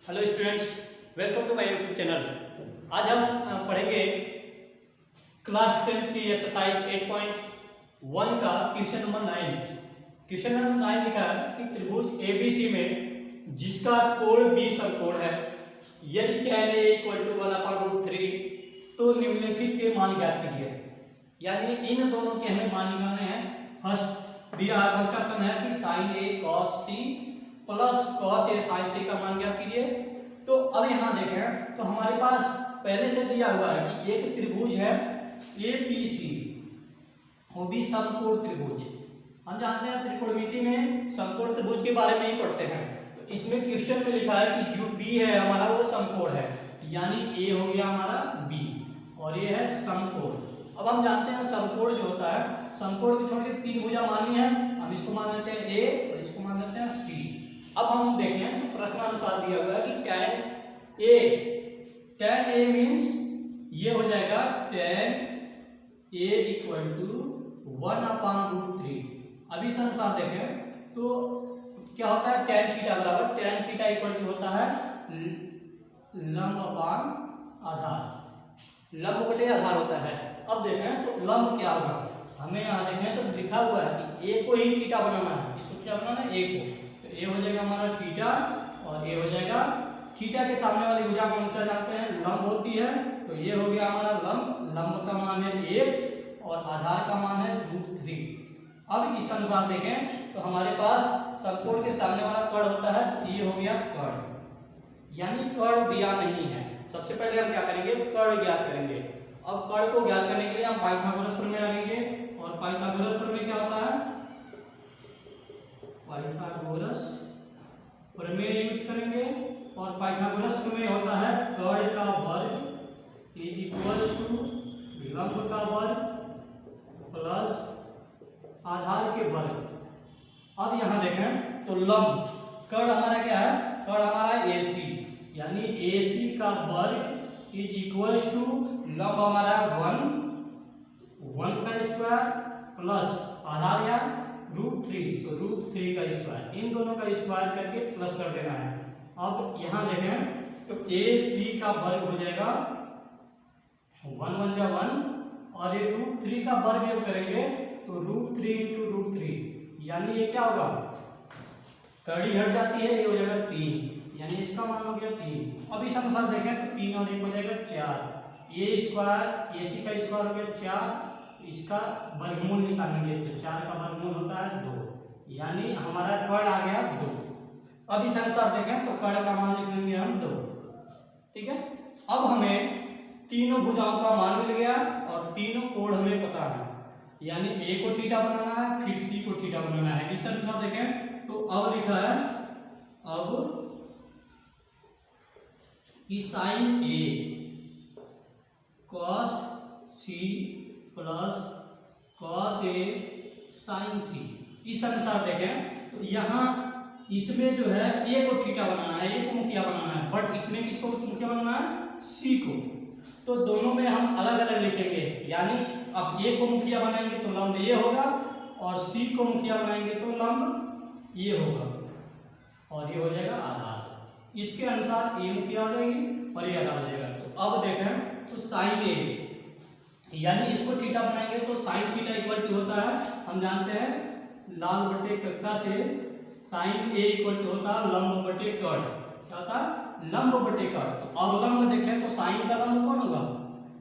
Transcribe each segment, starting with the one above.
Hello students, welcome to my YouTube channel. आज हम पढ़ेंगे क्लास 10th की एक्सरसाइज 8.1 का क्वेश्चन नंबर 9। क्वेश्चन नंबर 9 लिखा है कि त्रिभुज ABC में जिसका कोण B समकोण है, यदि tan A = 1/√3 तो निम्नलिखित के मान ज्ञात कीजिए। यानी इन दोनों के हमें मान निकालने हैं। फर्स्ट ऑप्शन है कि sin A cos C plus cos A sin C का मान ज्ञात कीजिए। तो अब यहाँ देखें तो हमारे पास पहले से दिया हुआ है कि एक त्रिभुज है ABC, वो भी समकोण त्रिभुज। हम जानते हैं त्रिकोणमिति में समकोण त्रिभुज के बारे में ही पढ़ते हैं। तो इसमें क्वेश्चन में लिखा है कि जो B है हमारा वो समकोण है, यानी A हो गया हमारा B और ये है समकोण। अब हम जानते हैं समकोण जो होता है, समकोण को छोड़ के तीन भुजा माननी है। हम इसको मान लेते हैं A और इसको मान लेते हैं C। अब हम देखें तो प्रश्नानुसार दिया हुआ है कि tan A मीन्स ये हो जाएगा tan A = 1/√3। अब इस अनुसार देखें तो क्या होता है, tan थीटा बराबर tan थीटा इक्वल होता है लंब अपान आधार, लंब बटे आधार होता है। अब देखें तो लंब क्या होगा, हमें यहाँ देखें तो लिखा हुआ है कि A को ही थीटा बनाना है। इसको क्या बनाना है, A को। तो A हो जाएगा हमारा थीटा और A हो जाएगा थीटा के सामने वाली भुजा कौन सा जानते हैं, लंब होती है। तो ये हो गया हमारा लंब, लंब का मान है 1 और आधार का मान है √3। अब इस अनुसार देखें तो हमारे पास समकोण के सामने वाला कर्ण होता है, ये हो गया कर्ण, यानी कर्ण दिया नहीं है। सबसे पहले हम क्या करेंगे, कर्ण ज्ञात करेंगे। अब कर्ण को ज्ञात करने के लिए हम पाइथागोरस प्रमेय लगेंगे और पाइथागोरस प्रमेय क्या होता है, पाइथागोरस प्रमेय यूज करेंगे। और पाइथागोरस प्रमेय होता है कर्ण का वर्ग = लंब का वर्ग प्लस आधार के वर्ग। अब यहां देखें तो लंब कर्ण हमारा क्या है, कर्ण हमारा AC, यानी AC का वर्ग = लंब हमारा 1 का स्क्वायर प्लस आधार या √3, तो √3 का स्क्वायर, इन दोनों का स्क्वायर करके प्लस कर देना है। अब यहाँ देखें तो AC का वर्ग हो जाएगा 1 × 1 और ये √3 का वर्ग योग करेंगे तो √3 × √3, यानी ये क्या होगा, कड़ी हट जाती है, ये हो जाएगा 3, यानी इसका मान हो गया 3। अब इस अनुसार देखें तो 3 और 1 हो जाएगा 4। ये स्क्वायर AC का स्क्वायर हो गया 4, इसका वर्गमूल निकालेंगे तो 4 का वर्गमूल होता है 2, यानी हमारा कर्ण आ गया 2। अब इस अनुसार देखें तो कर्ण का मान लिख लेंगे हम 2। ठीक है, अब हमें तीनों भुजाओं का मान मिल गया और तीनों कोण हमें पता है, यानी A को थीटा बनाना है, फिर C को थीटा बनाना है। इस अनुसार देखें तो अब लिखा है अब कि sin A cos C plus cos A sin C। इस अनुसार देखें तो यहाँ इसमें जो है A को थीटा बनाना है, A को मुखिया बनाना है, बट इसमें किसको मुखिया बनाना है, C को। तो दोनों में हम अलग अलग लिखेंगे, यानी अब A को मुखिया बनाएंगे तो लंब ये होगा और C को मुखिया बनाएंगे तो लंब ये होगा और ये हो जाएगा आधार। इसके अनुसार A मुखिया हो जाएगी और ये आधार हो जाएगा। तो अब देखें तो sin A, यानी इसको थीटा बनाएंगे तो sin थीटा इक्वल होता है, हम जानते हैं लाल बटे कक्का से sin A इक्वल होता है लंब बटे कर्ण। क्या होता है, लंब बटे कर्ण। तो अब लंब देखें तो sin का लंब कौन होगा,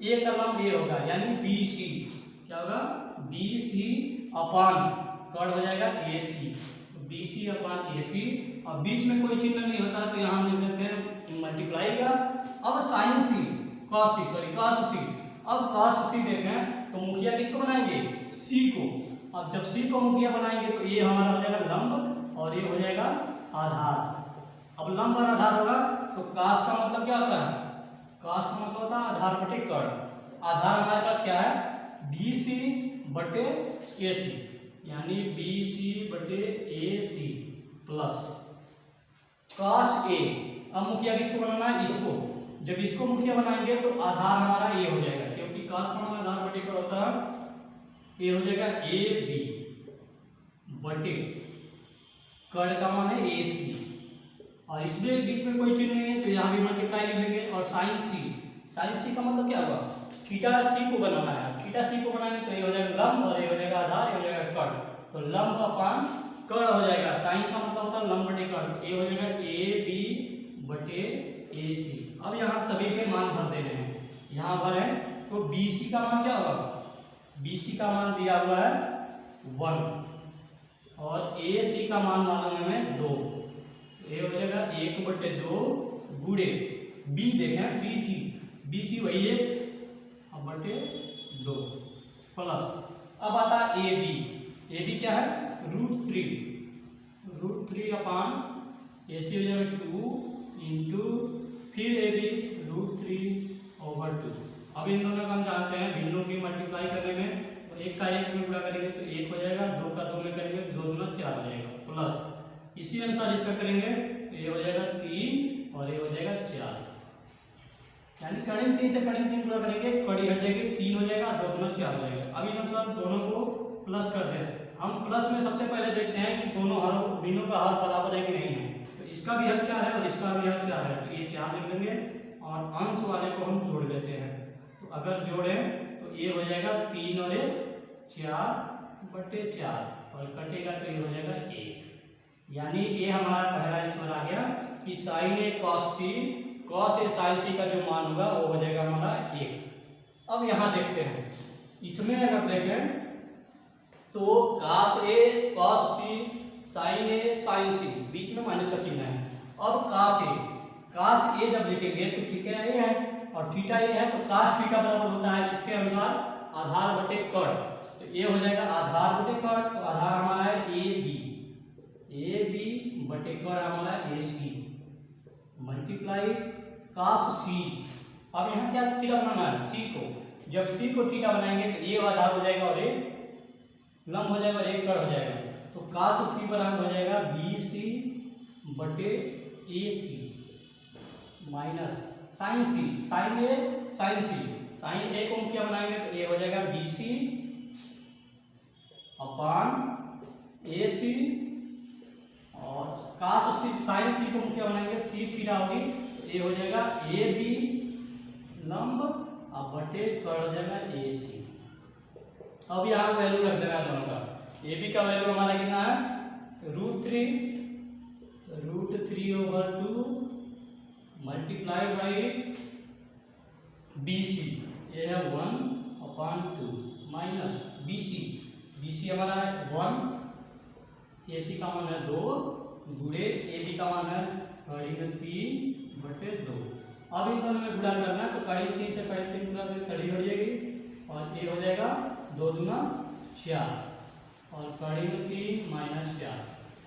A का लंब A होगा, यानी BC। क्या होगा, BC अपान कर्ण हो जाएगा AC, तो BC अपान AC। और बीच में कोई चिन्ह नहीं होता तो यहाँ हम लिख देते हैं मल्टीप्लाई का। अब sin C cos C, अब cos C देखें तो मुखिया किसको बनाएंगे, C को। अब जब C को मुखिया बनाएंगे तो ये हमारा हो जाएगा लंब और ये हो जाएगा आधार। अब लंब और आधार होगा तो cos का मतलब क्या होता है, cos का मतलब होता है आधार बटे कर्ण। आधार हमारे पास क्या है, BC बटे AC, यानी BC बटे AC प्लस cos A। अब मुखिया किसको बनाना है, इसको। जब इसको मुखिया बनाएंगे तो आधार हमारा A हो जाएगा, क्योंकि cos का मान आधार बटे कर्ण होता है, ये हो जाएगा AB बटे कर्ण का मान है AC और इसमें बीच में कोई चिन्ह नहीं है तो यहाँ भी मल्टीप्लाई लिख लेंगे। और साइन सी, साइन सी का मतलब क्या होगा, थीटा सी को बनाना है। थीटा सी को बनाएंगे तो ये हो जाएगा लंब और ये हो जाएगा आधार, ये हो जाएगा कर्ण, तो लंब अपान कर्ण हो जाएगा। साइन का मतलब होता है लंब बटे कर्ण, ये हो जाएगा ए बी बटे ए सी। अब यहाँ सभी के मान भर देने हैं, यहाँ भर है तो बी सी का मान क्या होगा, बी सी का मान दिया हुआ है 1 और ए सी का मान मालूम है हमें 2, ये हो जाएगा 1/2 गुणे बी देखें बी सी, बी सी वही है अब बटे 2 प्लस। अब आता है ए बी क्या है √3 अपान ए सी हो जाएगा 2 इंटू फिर ए बी √3/2। अब इन दोनों का हम जानते हैं भिन्नों की मल्टीप्लाई करने में तो एक का एक में गुणा करेंगे तो 1 हो जाएगा, 2 का 2 में करेंगे तो 2 दूना 4 हो जाएगा प्लस इसी अनुसार इसका करेंगे तो ये हो जाएगा 3 और ये हो जाएगा 4, यानी कड़ी 3 से कड़ी 3 गुणा करेंगे कड़ी हट जाएगी 3 हो जाएगा, 2 दूना 4 हो जाएगा। अब इन अनुसार दोनों को प्लस कर दें। हम प्लस में सबसे पहले देखते हैं कि दोनों हर भिन्नों का हर बराबर है कि नहीं है, तो इसका भी हर 4 है और इसका भी हर 4 है तो ये 4 लिख लेंगे और अंश वाले को हम जोड़ लेते हैं। तो अगर जोड़ें तो ये हो जाएगा 3 और 1 4/4 और कटेगा तो ये हो जाएगा 1, यानी ये हमारा पहला आंसर आ गया कि sign A cos A sign सी का जो मान होगा वो हो जाएगा हमारा 1। अब यहाँ देखते हैं, इसमें अगर देखें तो cos ए cos सी साइन ए साइन सी बीच में माइनस का चिन्ह है। अब cos ए जब लिखेंगे तो थीटा ए है और थीटा ए है तो cos थीटा बराबर होता है इसके अनुसार आधार बटे कर्ण, तो ये हो जाएगा आधार बटे कर्ण, तो आधार हमारा है ए बी बटे कर्ण हमारा ए सी मल्टीप्लाई cos सी। अब यहाँ क्या थीटा बनाना है सी को, जब सी को थीटा बनाएंगे तो ये आधार हो जाएगा और ये लंब हो जाएगा और एक कर्ण हो जाएगा, तो cos सी बराबर हो जाएगा बी सी बटे ए सी माइनस साइन सी, साइन ए साइन सी, साइन ए को क्या बनाएंगे तो ये हो जाएगा बी सी अपान ए सी और cos सी साइन सी को क्या बनाएंगे सी थीटा होगी तो ये हो जाएगा ए बी लंब और बटे कर्ण हो जाएगा ए सी। अब यहाँ वैल्यू रख देना दोनों का, ए बी का वैल्यू हमारा कितना है √3/2 मल्टीप्लाई बाई बी सी, ये है 1/2 माइनस बी सी हमारा है 1, ए सी का मान है 2 गुणे ए बी का मान है 3/2। अब इन दोनों में गुणा करना है तो 3 से 3 गुणा करके कड़ी हो जाएगी और ये हो जाएगा 2 दूना 4 और 3 माइनस 4।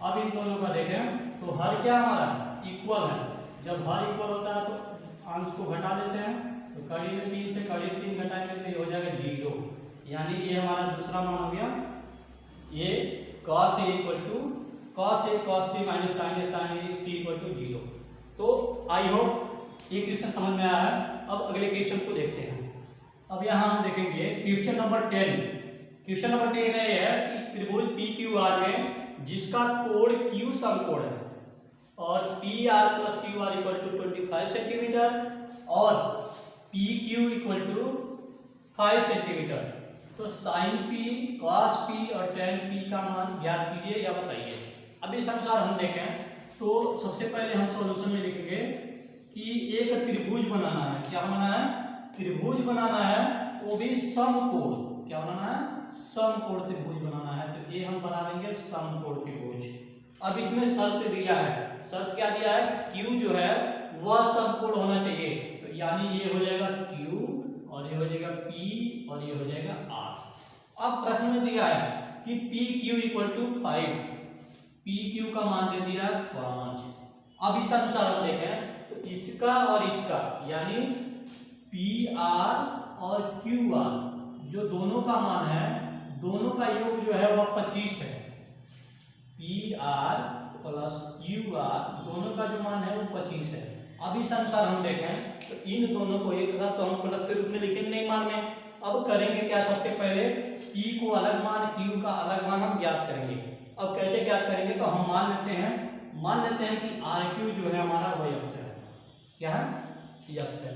अब इन दोनों का देखें तो हर क्या हमारा इक्वल है, जब हर इक्वल होता है तो अंश को घटा देते हैं, तो 3 से 3 घटाएंगे तो ये हो जाएगा 0, यानी ये हमारा दूसरा मान हो गया। ये cos A cos C minus sine A C equal to 0। तो आई होप ये क्वेश्चन समझ में आया है। अब अगले क्वेश्चन को देखते हैं। अब यहाँ हम देखेंगे क्वेश्चन नंबर 10। क्वेश्चन नंबर 10 है कि त्रिभुज PQR में जिसका कोण Q समकोण है और PR + QR = 25 सेंटीमीटर और PQ = 5 सेंटीमीटर, तो sin P cos P और tan P का मान ज्ञात कीजिए या बताइए। अब इस अनुसार हम देखें तो सबसे पहले हम सॉल्यूशन में लिखेंगे कि एक त्रिभुज बनाना है। क्या बनाना है? त्रिभुज बनाना है, वो भी समकोण। क्या बनाना है? समकोण त्रिभुज बनाना है। तो ये हम बना लेंगे समकोण त्रिभुज। अब इसमें शर्त दिया है, शर्त क्या दिया है? Q जो है वह समकोण होना चाहिए, तो यानी ये हो जाएगा Q और ये हो जाएगा P और ये हो जाएगा R। अब प्रश्न में दिया है कि PQ = 5, PQ का मान दे दिया 5। अब इस अनुसार हम देखें तो इसका और इसका यानी PR और QR जो दोनों का मान है, दोनों का योग जो है वह 25 है। PR + QR दोनों का जो मान है वो 25 है। अब इस अनुसार हम देखें तो इन दोनों को एक साथ तो हम प्लस के रूप में लिखेंगे नहीं मान में। अब करेंगे क्या? सबसे पहले P को अलग मान, Q का अलग मान हम ज्ञात करेंगे। अब कैसे ज्ञात करेंगे? तो हम मान लेते हैं मान लेते हैं कि आर क्यू जो है हमारा वो यक्स है। क्या है? यक्स है।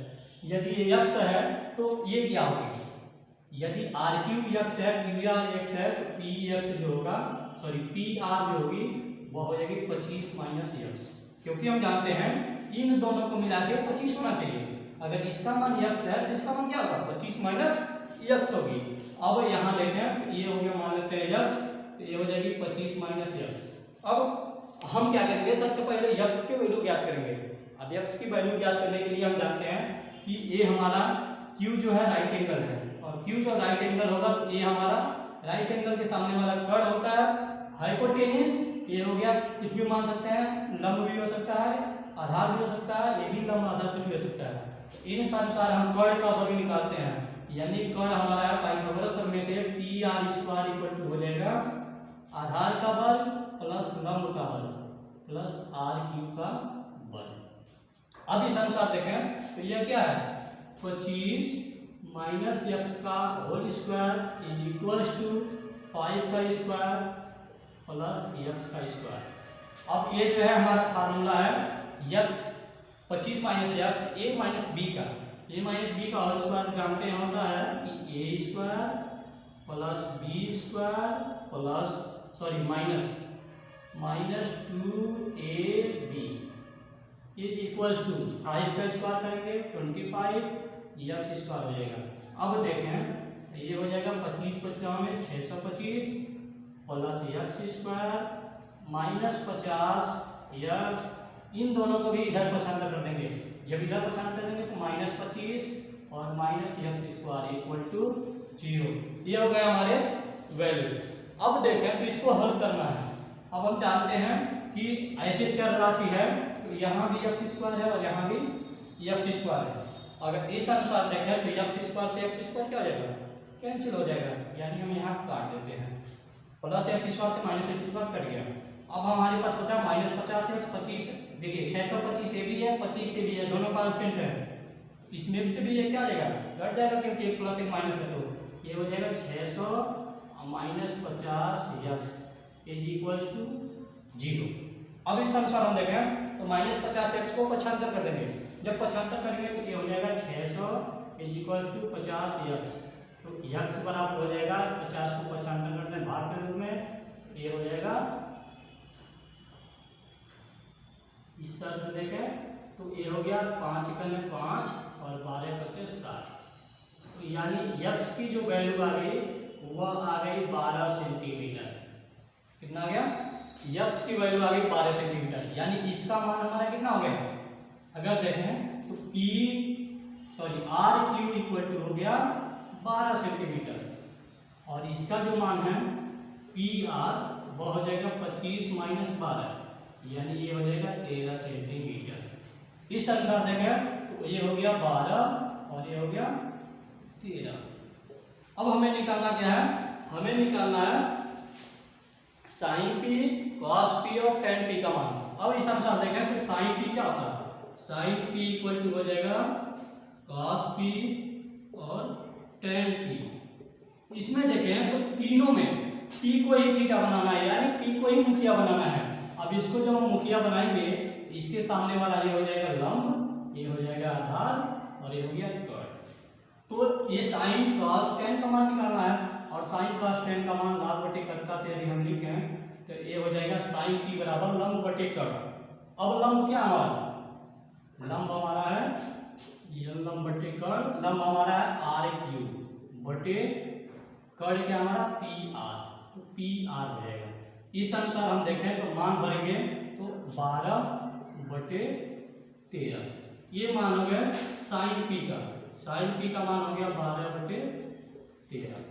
यदि ये यक्स है तो ये क्या होगी? यदि आर क्यू यक्स है, क्यू आर एक्स है, तो पी एक्स जो होगा, सॉरी पी आर जो होगी वो हो जाएगी 25 माइनस यक्स, क्योंकि हम जानते हैं इन दोनों को मिला के 25 होना चाहिए। अगर इसका मान यक्स है तो इसका मान क्या होगा? 25 माइनस यक्स होगी। अब यहाँ देखें तो ये हो गया, मान लेते हैं यक्स, तो ये हो जाएगी 25 माइनस यक्स। अब हम क्या करेंगे? सबसे पहले यक्स की वैल्यू ज्ञात करेंगे। अब यक्स की वैल्यू ज्ञात करने के लिए हम जानते हैं कि ये हमारा क्यू जो है राइट एंगल है, और क्यू जो राइट एंगल होगा तो ये हमारा राइट एंगल के सामने वाला कर्ण होता है हाइपोटेन्यूस। ये हो गया, कुछ भी मान सकते हैं, लंब भी हो सकता है, आधार भी हो सकता है, ये भी लंब आधार कुछ भी हो सकता है। इन अनुसार हम कर्ण का वर्ग निकालते हैं, यानी कर्ण हमारा है पाइथागोरस प्रमेय से P R square equal to हो जाएगा आधार का बल प्लस लंब का बल प्लस आर क्यू का बल। अब इस अनुसार देखें तो ये क्या है? 25 माइनस यक्स का whole square is equal to 5 का स्क्वायर प्लस यक्स का स्क्वायर। अब ये जो है हमारा फार्मूला है x 25 minus x a minus b का, ए माइनस बी का होल स्क्वायर जानते हैं होता है कि a square plus b square plus sorry minus 2ab is equal to 5 का स्क्वायर करेंगे 25 यक्स स्क्वायर हो जाएगा। अब देखें ये हो जाएगा 25 25 में 625 plus x square minus 50 x, इन दोनों को भी इधर पक्षांतर कर देंगे। जब इधर पक्षांतर कर देंगे तो माइनस 25 और minus x square equal to 0। ये हो गया हमारे वैल्यू। अब देखें तो इसको हल करना है। अब हम जानते हैं कि ऐसे चर राशि है तो यहाँ भी यक्स स्क्वायर है और यहाँ भी यक्स स्क्वायर है। अगर इस अनुसार देखें तो यक्स स्क्वायर से यक्स स्क्वायर क्या हो जाएगा? कैंसिल हो जाएगा, यानी हम यहाँ काट देते हैं। प्लस एक्स स्क्वायर से माइनस एक्स स्क्वायर कट गया। अब हमारे पास बचा माइनस 50 एक्स 25। देखिए 625 ए भी है 25 ए भी है, दोनों कांस्टेंट है, इसमें से भी ये क्या आ जाएगा? घट जाएगा, क्योंकि एक प्लस एक माइनस है तो ये हो जाएगा 600 minus 50 x is equal to 0। अब इस अनुसार हम देखें तो माइनस 50 एक्स को पक्षांतर कर देंगे। जब पक्षांतर करेंगे तो ये हो जाएगा 600 इज इक्वल टू 50 एक्स, तो यक्स बराबर हो जाएगा 50 को पक्षांतर करते हैं भाग के रूप में, ये हो जाएगा इस तरह से देखें तो ये हो गया 5 × 5 और 12 × 5 7, तो यानी यक्स की जो वैल्यू आ गई वह आ गई 12 सेंटीमीटर। कितना आ गया? यक्स की वैल्यू आ गई 12 सेंटीमीटर, यानी इसका मान हमारा कितना हो गया? अगर देखें तो आर क्यू इक्वल टू हो गया 12 सेंटीमीटर, और इसका जो मान है पी आर वह हो जाएगा 25 माइनस 12, यानी ये हो जाएगा 13 सेंटीमीटर। इस अनुसार देखें तो ये हो गया 12 और ये हो गया 13। अब हमें निकालना क्या है? हमें निकालना है साइन पी कॉस पी और टेन पी का मान। अब इस अनुसार देखें तो साइन पी क्या होता है? साइन पी इक्वल टू हो जाएगा कॉस पी और टेन पी। इसमें देखें तो तीनों में पी को ही थीटा बनाना है, यानी पी को ही मुखिया बनाना है। अब इसको जब हम मुखिया बनाएंगे इसके सामने वाला ये हो जाएगा लंब, ये हो जाएगा आधार और ये हो गया कर्ण। तो ये साइन कॉस टेन का मान निकालना है, और साइन कॉस टेन का मान लाभ बटे कर्ता से यदि हम लिखें तो ये हो जाएगा साइन पी बराबर लंब बटे कर्ण। अब लंब क्या हमारा? लंब हमारा है ये लंब बटे कर्ण, लंब हमारा है आर क्यू बटे कर्ण क्या हमारा पी आर, तो पी आर हो जाएगा। इस अनुसार हम देखें तो मान भरेंगे तो 12 बटे 13, ये मान हो गया साइन पी का। साइन पी का मान हो गया 12 बटे 13,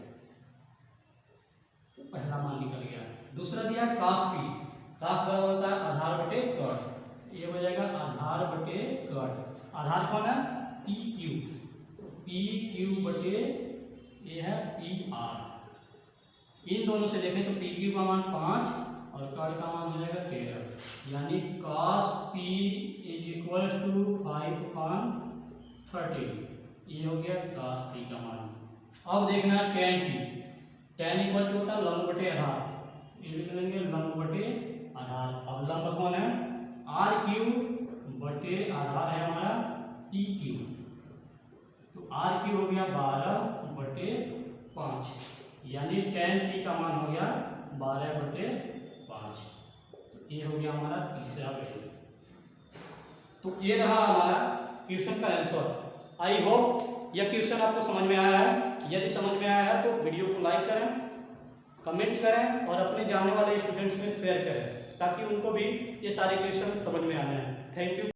तो पहला मान निकल गया। दूसरा दिया कॉस पी, कॉस बराबर होता है आधार बटे कर्ण, ये हो जाएगा आधार बटे कर्ण। आधार कौन है? पी क्यू, तो पी क्यू बटे ये है पी आर। इन दोनों से देखें तो पी क्यू का मान 5 और कर्ण का मान हो जाएगा 13, यानी cos p is equal to 5/13, ये हो गया cos p का मान। अब देखना है tan p, tan equal to होता है लंब बटे आधार, ये लिख लेंगे लंब बटे आधार। अब लंब कौन है, आर क्यू बटे आधार है हमारा पी क्यू, तो आर क्यू हो गया 12/5, यानी tan p का मान हो गया 12/5। ये हो गया हमारा तीसरा वैल्यू। तो ये रहा हमारा क्वेश्चन का आंसर। आई होप यह क्वेश्चन आपको समझ में आया है। यदि समझ में आया है तो वीडियो को लाइक करें, कमेंट करें और अपने जानने वाले स्टूडेंट्स में शेयर करें, ताकि उनको भी ये सारे क्वेश्चन समझ में आने हैं। Thank you.